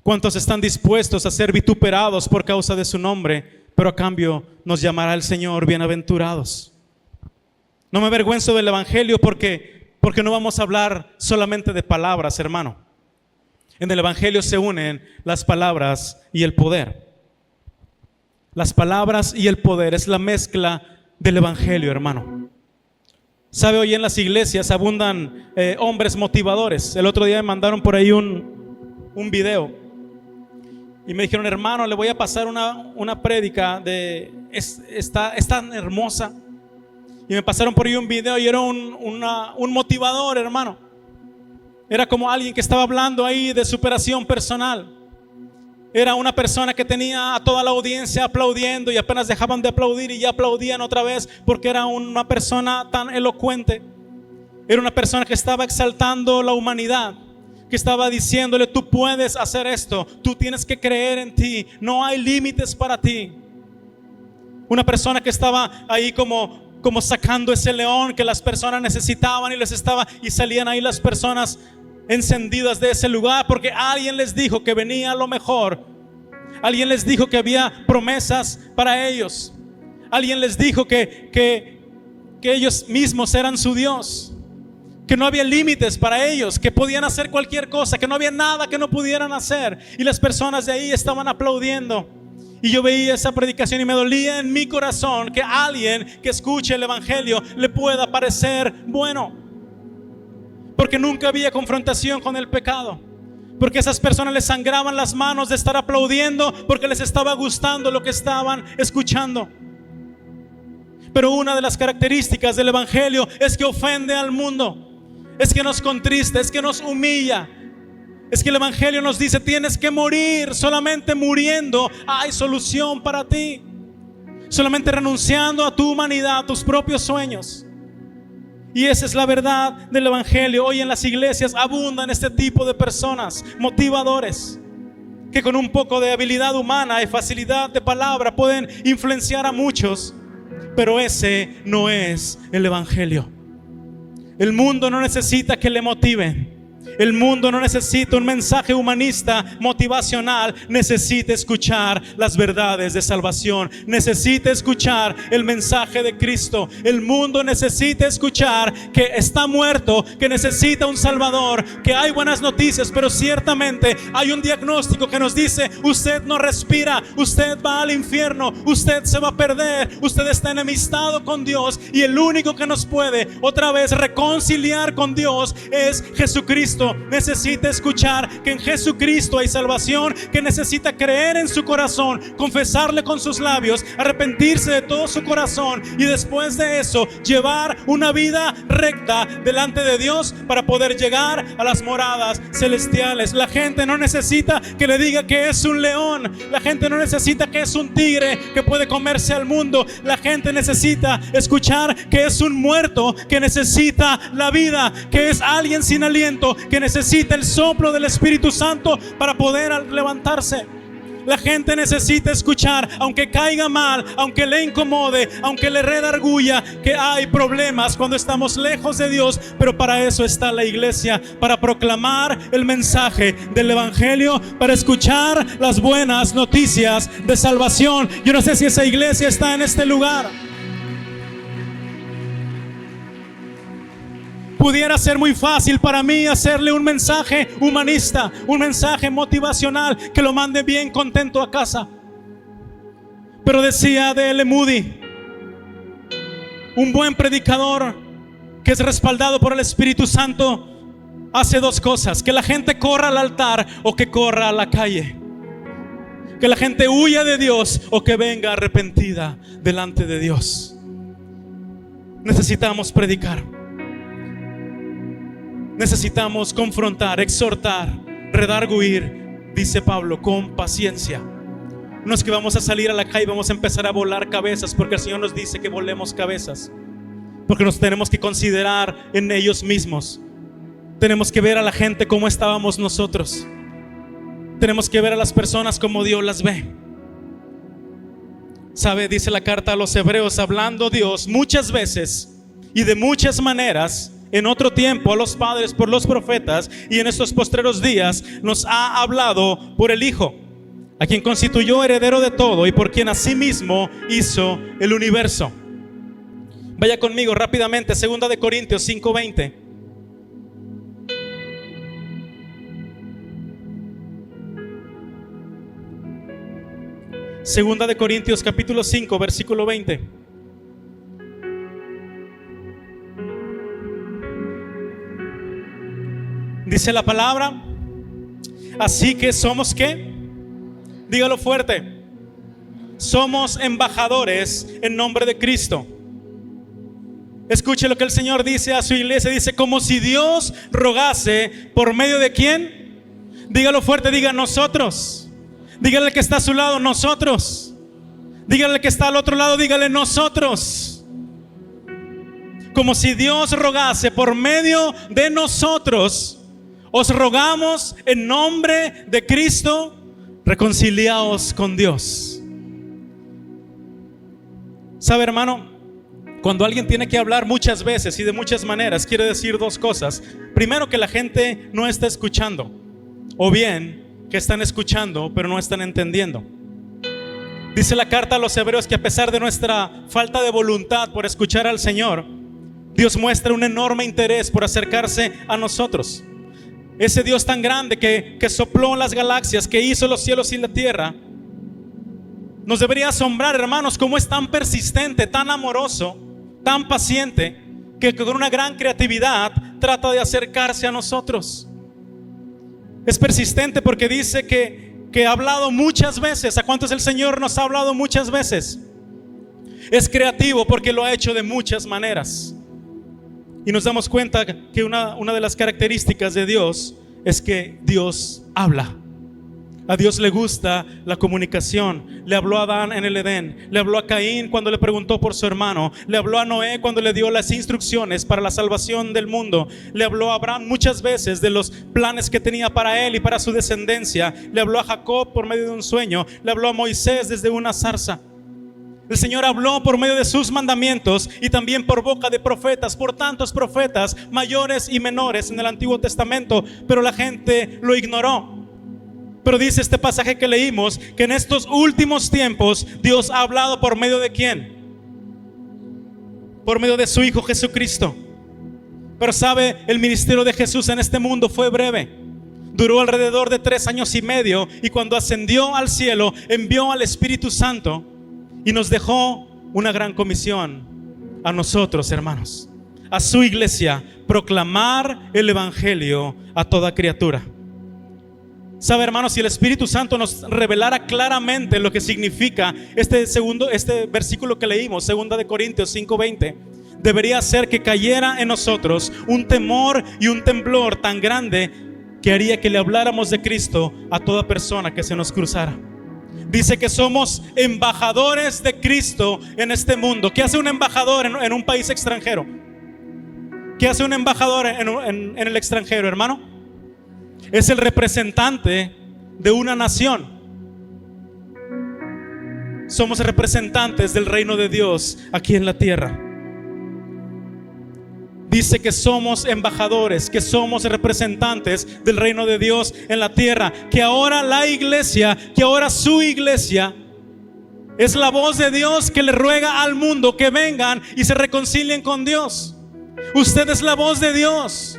¿Cuántos están dispuestos a ser vituperados por causa de su nombre, pero a cambio nos llamará el Señor bienaventurados? No me avergüenzo del Evangelio porque no vamos a hablar solamente de palabras, hermano. En el Evangelio se unen las palabras y el poder. Las palabras y el poder es la mezcla del Evangelio, hermano. ¿Sabe? Hoy en las iglesias abundan hombres motivadores. El otro día me mandaron por ahí un video y me dijeron: hermano, le voy a pasar una prédica es tan hermosa. Y me pasaron por ahí un video y era un motivador, hermano. Era como alguien que estaba hablando ahí de superación personal. Era una persona que tenía a toda la audiencia aplaudiendo y apenas dejaban de aplaudir y ya aplaudían otra vez, porque era una persona tan elocuente. Era una persona que estaba exaltando la humanidad, que estaba diciéndole: tú puedes hacer esto, tú tienes que creer en ti, no hay límites para ti. Una persona que estaba ahí como sacando ese león que las personas necesitaban, y salían ahí las personas encendidas de ese lugar porque alguien les dijo que venía lo mejor. Alguien les dijo que había promesas para ellos. Alguien les dijo que ellos mismos eran su Dios, que no había límites para ellos, que podían hacer cualquier cosa, que no había nada que no pudieran hacer. Y las personas de ahí estaban aplaudiendo. Y yo veía esa predicación y me dolía en mi corazón que alguien que escuche el Evangelio le pueda parecer bueno, porque nunca había confrontación con el pecado, porque esas personas les sangraban las manos de estar aplaudiendo porque les estaba gustando lo que estaban escuchando. Pero una de las características del Evangelio es que ofende al mundo, es que nos contrista, es que nos humilla. Es que el Evangelio nos dice: tienes que morir. Solamente muriendo hay solución para ti. Solamente renunciando a tu humanidad, a tus propios sueños. Y esa es la verdad del Evangelio. Hoy en las iglesias abundan este tipo de personas, motivadores, que con un poco de habilidad humana y facilidad de palabra pueden influenciar a muchos. Pero ese no es el Evangelio. El mundo no necesita que le motiven. El mundo no necesita un mensaje humanista motivacional. Necesita escuchar las verdades de salvación. Necesita escuchar el mensaje de Cristo. El mundo necesita escuchar que está muerto, que necesita un Salvador, que hay buenas noticias, pero ciertamente hay un diagnóstico que nos dice: usted no respira, usted va al infierno, usted se va a perder, usted está enemistado con Dios, y el único que nos puede otra vez reconciliar con Dios es Jesucristo Jesucristo necesita escuchar que en Jesucristo hay salvación, que necesita creer en su corazón, confesarle con sus labios, arrepentirse de todo su corazón y después de eso llevar una vida recta delante de Dios para poder llegar a las moradas celestiales. La gente no necesita que le diga que es un león. La gente no necesita que es un tigre que puede comerse al mundo. La gente necesita escuchar que es un muerto que necesita la vida, que es alguien sin aliento, que necesita el soplo del Espíritu Santo para poder levantarse. La gente necesita escuchar, aunque caiga mal, aunque le incomode, aunque le redarguya, que hay problemas cuando estamos lejos de Dios, pero para eso está la iglesia, para proclamar el mensaje del evangelio, para escuchar las buenas noticias de salvación. Yo no sé si esa iglesia está en este lugar. Pudiera ser muy fácil para mí hacerle un mensaje humanista, un mensaje motivacional que lo mande bien contento a casa. Pero decía D.L. Moody, un buen predicador que es respaldado por el Espíritu Santo hace dos cosas: que la gente corra al altar o que corra a la calle, que la gente huya de Dios o que venga arrepentida delante de Dios. Necesitamos predicar. Necesitamos confrontar, exhortar, redarguir, dice Pablo, con paciencia. No es que vamos a salir a la calle y vamos a empezar a volar cabezas, porque el Señor nos dice que volemos cabezas, porque nos tenemos que considerar en ellos mismos. Tenemos que ver a la gente como estábamos nosotros. Tenemos que ver a las personas como Dios las ve. ¿Sabe? Dice la carta a los Hebreos, hablando Dios muchas veces y de muchas maneras en otro tiempo a los padres por los profetas, y en estos postreros días nos ha hablado por el Hijo, a quien constituyó heredero de todo y por quien asimismo hizo el universo. Vaya conmigo rápidamente, 2 de Corintios 5:20. Segunda de Corintios capítulo 5 versículo 20. Dice la palabra: así que somos ¿qué? Dígalo fuerte. Somos embajadores en nombre de Cristo. Escuche lo que el Señor dice a su iglesia. Dice: como si Dios rogase por medio de ¿quién? Dígalo fuerte, diga nosotros. Dígale que está a su lado, nosotros. Dígale que está al otro lado, dígale nosotros. Como si Dios rogase por medio de nosotros, os rogamos en nombre de Cristo, reconciliaos con Dios. ¿Sabe, hermano? Cuando alguien tiene que hablar muchas veces y de muchas maneras, quiere decir dos cosas. Primero, que la gente no está escuchando, o bien que están escuchando pero no están entendiendo. Dice la carta a los Hebreos que a pesar de nuestra falta de voluntad por escuchar al Señor, Dios muestra un enorme interés por acercarse a nosotros. Ese Dios tan grande que sopló las galaxias, que hizo los cielos y la tierra, nos debería asombrar, hermanos, cómo es tan persistente, tan amoroso, tan paciente, que con una gran creatividad trata de acercarse a nosotros. Es persistente porque dice que ha hablado muchas veces. ¿A cuántos el Señor nos ha hablado muchas veces? Es creativo porque lo ha hecho de muchas maneras. Y nos damos cuenta que una de las características de Dios es que Dios habla. A Dios le gusta la comunicación. Le habló a Adán en el Edén, le habló a Caín cuando le preguntó por su hermano, le habló a Noé cuando le dio las instrucciones para la salvación del mundo, le habló a Abraham muchas veces de los planes que tenía para él y para su descendencia, le habló a Jacob por medio de un sueño, le habló a Moisés desde una zarza. El Señor habló por medio de sus mandamientos y también por boca de profetas, por tantos profetas mayores y menores en el Antiguo Testamento, pero la gente lo ignoró. Pero dice este pasaje que leímos que en estos últimos tiempos Dios ha hablado por medio de ¿quién? Por medio de su Hijo Jesucristo. Pero sabe, el ministerio de Jesús en este mundo fue breve. Duró alrededor de 3 años y medio, y cuando ascendió al cielo envió al Espíritu Santo y nos dejó una gran comisión a nosotros, hermanos. a su iglesia: proclamar el evangelio a toda criatura. Sabe, hermanos, si el Espíritu Santo nos revelara claramente lo que significa este versículo que leímos, 2 de Corintios 5:20, debería hacer que cayera en nosotros un temor y un temblor tan grande que haría que le habláramos de Cristo a toda persona que se nos cruzara. Dice que somos embajadores de Cristo en este mundo. ¿Qué hace un embajador en un país extranjero? ¿Qué hace un embajador en el extranjero, hermano? Es el representante de una nación. Somos representantes del reino de Dios aquí en la tierra. Dice que somos embajadores, que somos representantes del reino de Dios en la tierra. Que ahora la iglesia, que ahora su iglesia es la voz de Dios que le ruega al mundo que vengan y se reconcilien con Dios. Usted es la voz de Dios.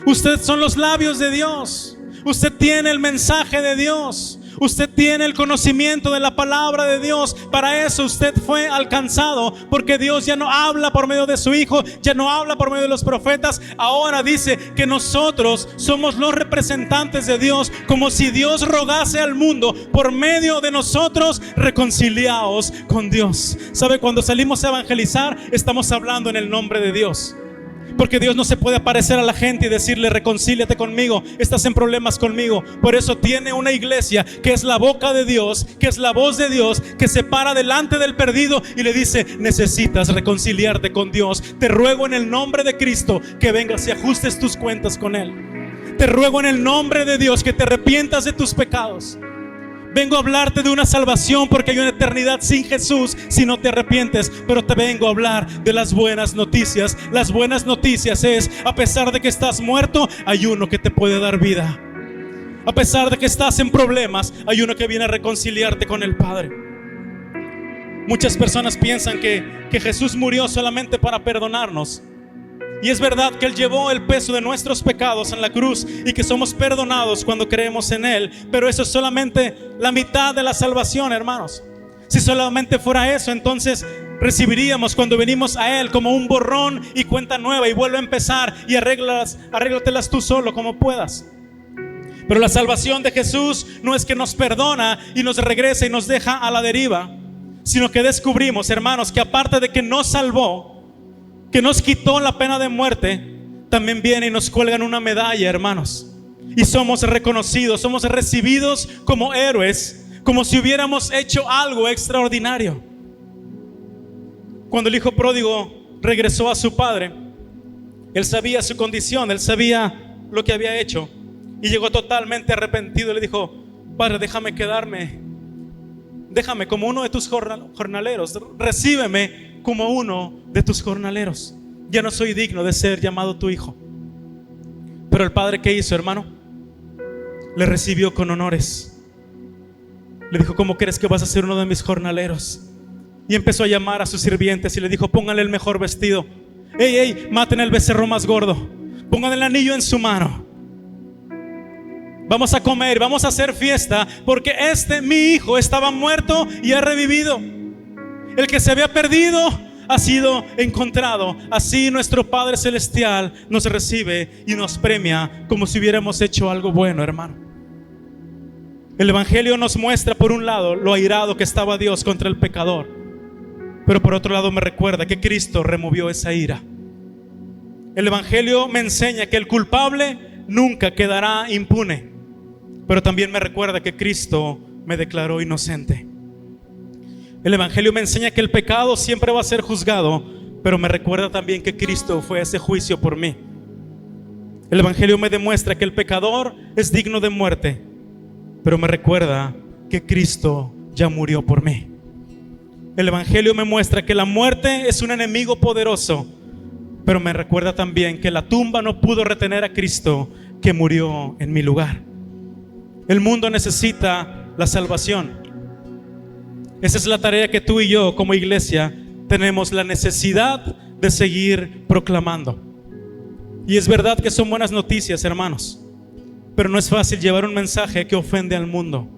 Usted son los labios de Dios. Usted tiene el mensaje de Dios. Usted tiene el conocimiento de la palabra de Dios. Para eso usted fue alcanzado, porque Dios ya no habla por medio de su Hijo, ya no habla por medio de los profetas. Ahora dice que nosotros somos los representantes de Dios, como si Dios rogase al mundo por medio de nosotros: reconciliaos con Dios. ¿Sabe? Cuando salimos a evangelizar, estamos hablando en el nombre de Dios. Porque Dios no se puede aparecer a la gente y decirle: reconcíliate conmigo, estás en problemas conmigo. Por eso tiene una iglesia que es la boca de Dios, que es la voz de Dios, que se para delante del perdido y le dice: necesitas reconciliarte con Dios. Te ruego en el nombre de Cristo que vengas y ajustes tus cuentas con Él. Te ruego en el nombre de Dios que te arrepientas de tus pecados. Vengo a hablarte de una salvación, porque hay una eternidad sin Jesús si no te arrepientes. Pero te vengo a hablar de las buenas noticias. Las buenas noticias es: a pesar de que estás muerto, hay uno que te puede dar vida. A pesar de que estás en problemas, hay uno que viene a reconciliarte con el Padre. Muchas personas piensan que Jesús murió solamente para perdonarnos. Y es verdad que Él llevó el peso de nuestros pecados en la cruz y que somos perdonados cuando creemos en Él. Pero eso es solamente la mitad de la salvación, hermanos. Si solamente fuera eso, entonces recibiríamos cuando venimos a Él como un borrón y cuenta nueva, y vuelve a empezar y arréglatelas tú solo como puedas. Pero la salvación de Jesús no es que nos perdona y nos regresa y nos deja a la deriva, sino que descubrimos, hermanos, que aparte de que nos salvó, que nos quitó la pena de muerte, también viene y nos cuelgan una medalla, hermanos. Y somos reconocidos, somos recibidos como héroes, como si hubiéramos hecho algo extraordinario. Cuando el hijo pródigo regresó a su padre, él sabía su condición, él sabía lo que había hecho, y llegó totalmente arrepentido y le dijo: Padre, déjame quedarme, déjame como uno de tus jornaleros, recíbeme como uno de tus jornaleros. Ya no soy digno de ser llamado tu hijo. Pero el padre, ¿qué hizo, hermano? Le recibió con honores. Le dijo: ¿cómo crees que vas a ser uno de mis jornaleros? Y empezó a llamar a sus sirvientes y le dijo: pónganle el mejor vestido. Maten el becerro más gordo, pongan el anillo en su mano. Vamos a comer, vamos a hacer fiesta, porque mi hijo estaba muerto y ha revivido. El que se había perdido ha sido encontrado. Así nuestro Padre Celestial nos recibe y nos premia como si hubiéramos hecho algo bueno, hermano. El Evangelio nos muestra, por un lado, lo airado que estaba Dios contra el pecador, pero por otro lado me recuerda que Cristo removió esa ira. El Evangelio me enseña que el culpable nunca quedará impune, pero también me recuerda que Cristo me declaró inocente. El Evangelio me enseña que el pecado siempre va a ser juzgado, pero me recuerda también que Cristo fue a ese juicio por mí. El Evangelio me demuestra que el pecador es digno de muerte, pero me recuerda que Cristo ya murió por mí. El Evangelio me muestra que la muerte es un enemigo poderoso, pero me recuerda también que la tumba no pudo retener a Cristo, que murió en mi lugar. El mundo necesita la salvación. Esa es la tarea que tú y yo como iglesia tenemos la necesidad de seguir proclamando. Y es verdad que son buenas noticias, hermanos, pero no es fácil llevar un mensaje que ofende al mundo,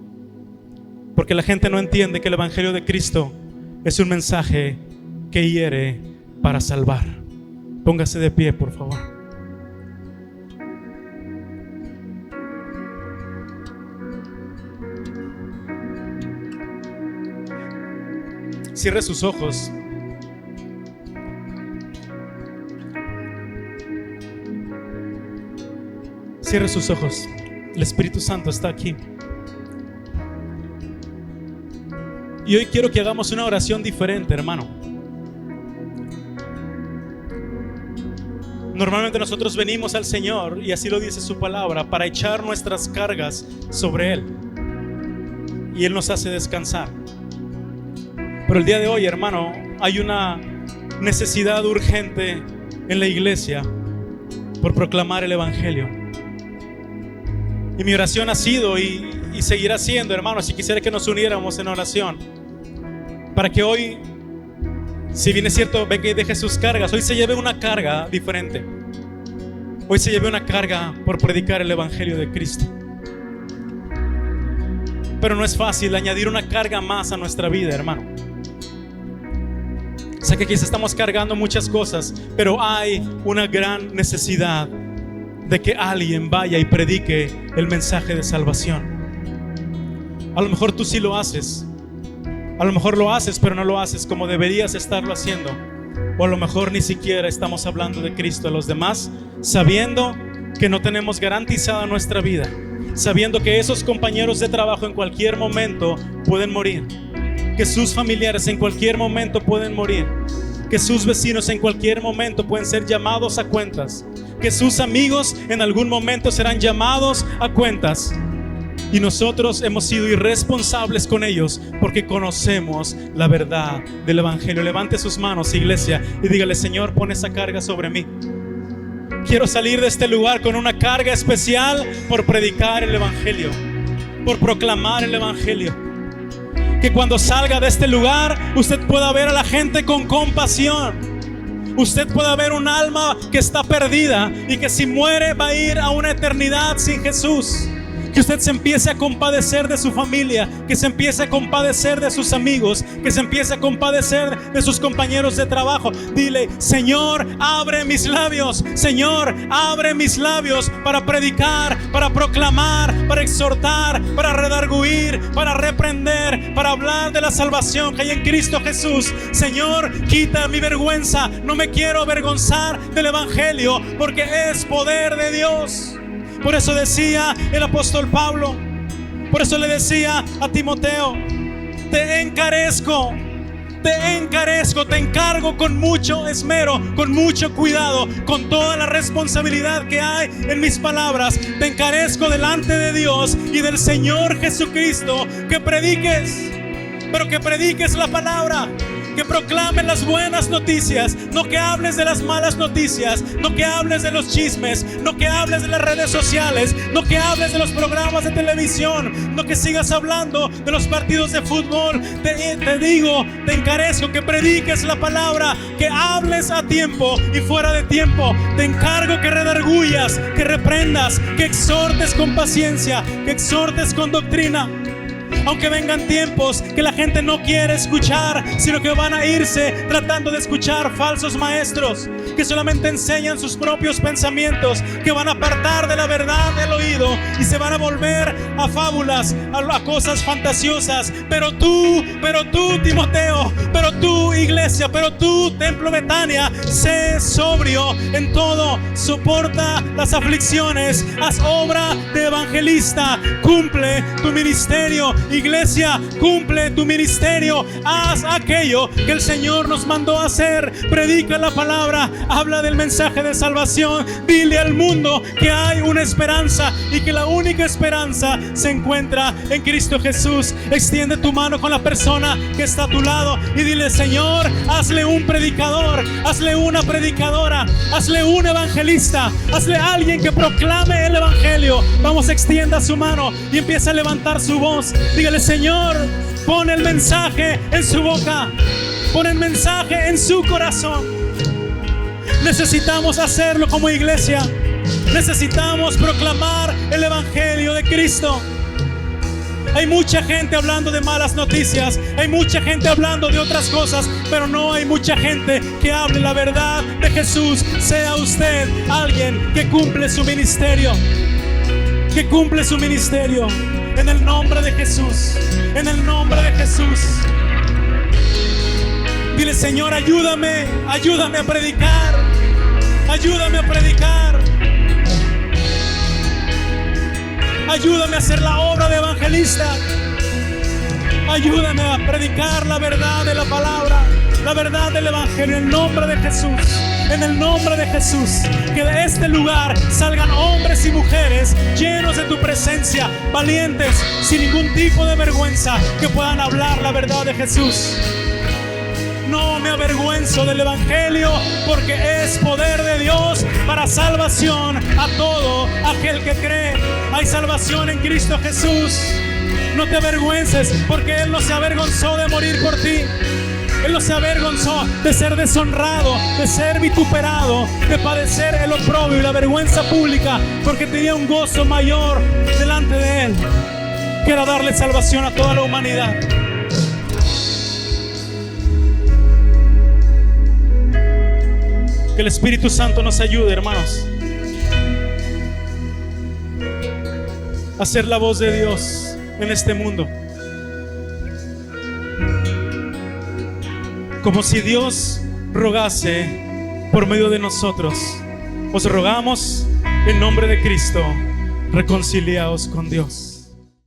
porque la gente no entiende que el Evangelio de Cristo es un mensaje que hiere para salvar. Póngase de pie, por favor. Cierre sus ojos. Cierre sus ojos. El Espíritu Santo está aquí. Y hoy quiero que hagamos una oración diferente, hermano. Normalmente nosotros venimos al Señor, y así lo dice su palabra, para echar nuestras cargas sobre Él, y Él nos hace descansar. Pero el día de hoy, hermano, hay una necesidad urgente en la iglesia por proclamar el Evangelio. Y mi oración ha sido y seguirá siendo, hermano, si quisiera que nos uniéramos en oración, para que hoy, si bien es cierto, venga y deje sus cargas, hoy se lleve una carga diferente. Hoy se lleve una carga por predicar el Evangelio de Cristo. Pero no es fácil añadir una carga más a nuestra vida, hermano. Sé que quizás estamos cargando muchas cosas, pero hay una gran necesidad de que alguien vaya y predique el mensaje de salvación. A lo mejor tú sí lo haces. A lo mejor lo haces, pero no lo haces como deberías estarlo haciendo. O a lo mejor ni siquiera estamos hablando de Cristo a los demás, sabiendo que no tenemos garantizada nuestra vida, sabiendo que esos compañeros de trabajo en cualquier momento pueden morir, que sus familiares en cualquier momento pueden morir, que sus vecinos en cualquier momento pueden ser llamados a cuentas, que sus amigos en algún momento serán llamados a cuentas. Y nosotros hemos sido irresponsables con ellos porque conocemos la verdad del Evangelio. Levante sus manos, iglesia, y dígale: Señor, pon esa carga sobre mí. Quiero salir de este lugar con una carga especial por predicar el Evangelio, por proclamar el Evangelio. Que cuando salga de este lugar usted pueda ver a la gente con compasión. Usted pueda ver un alma que está perdida y que si muere va a ir a una eternidad sin Jesús. Que usted se empiece a compadecer de su familia, que se empiece a compadecer de sus amigos, que se empiece a compadecer de sus compañeros de trabajo. Dile: Señor, abre mis labios. Señor, abre mis labios para predicar, para proclamar, para exhortar, para redarguir, para reprender, para hablar de la salvación que hay en Cristo Jesús. Señor, quita mi vergüenza. No me quiero avergonzar del Evangelio, porque es poder de Dios. Por eso decía el apóstol Pablo, por eso le decía a Timoteo: te encarezco, te encargo con mucho esmero, con mucho cuidado, con toda la responsabilidad que hay en mis palabras. Te encarezco delante de Dios y del Señor Jesucristo que prediques, pero que prediques la palabra. Que proclames las buenas noticias, no que hables de las malas noticias, no que hables de los chismes, no que hables de las redes sociales, no que hables de los programas de televisión, no que sigas hablando de los partidos de fútbol. Te digo, te encarezco que prediques la palabra, que hables a tiempo y fuera de tiempo. Te encargo que redarguyas, que reprendas, que exhortes con paciencia, que exhortes con doctrina. Aunque vengan tiempos que la gente no quiere escuchar, sino que van a irse tratando de escuchar falsos maestros que solamente enseñan sus propios pensamientos, que van a apartar de la verdad el oído y se van a volver a fábulas, a cosas fantasiosas. Pero tú, Timoteo, pero tú, iglesia, pero tú, Templo Betania, sé sobrio en todo, soporta las aflicciones, haz obra de evangelista, cumple tu ministerio. Iglesia, cumple tu ministerio, haz aquello que el Señor nos mandó a hacer. Predica la palabra, habla del mensaje de salvación. Dile al mundo que hay una esperanza y que la única esperanza se encuentra en Cristo Jesús. Extiende tu mano con la persona que está a tu lado y dile: Señor, hazle un predicador, hazle una predicadora, hazle un evangelista, hazle a alguien que proclame el Evangelio. Vamos, extienda su mano y empieza a levantar su voz. Dígale: Señor, pon el mensaje en su boca, pon el mensaje en su corazón. Necesitamos hacerlo como iglesia. Necesitamos proclamar el Evangelio de Cristo. Hay mucha gente hablando de malas noticias, hay mucha gente hablando de otras cosas, pero no hay mucha gente que hable la verdad de Jesús. Sea usted alguien que cumple su ministerio, que cumple su ministerio en el nombre de Jesús, en el nombre de Jesús. Dile: Señor, ayúdame, ayúdame a predicar, ayúdame a predicar, ayúdame a hacer la obra de evangelista, ayúdame a predicar la verdad de la palabra, la verdad del evangelio, en el nombre de Jesús, en el nombre de Jesús. Que de este lugar salgan hombres y mujeres llenos de tu presencia, valientes, sin ningún tipo de vergüenza, que puedan hablar la verdad de Jesús. No me avergüenzo del evangelio, porque es poder de Dios para salvación a todo aquel que cree. Hay salvación en Cristo Jesús. No te avergüences, porque Él no se avergonzó de morir por ti. Él no se avergonzó de ser deshonrado, de ser vituperado, de padecer el oprobio y la vergüenza pública, porque tenía un gozo mayor delante de Él, que era darle salvación a toda la humanidad. Que el Espíritu Santo nos ayude, hermanos, a ser la voz de Dios en este mundo. Como si Dios rogase por medio de nosotros. Os rogamos en nombre de Cristo, reconciliaos con Dios.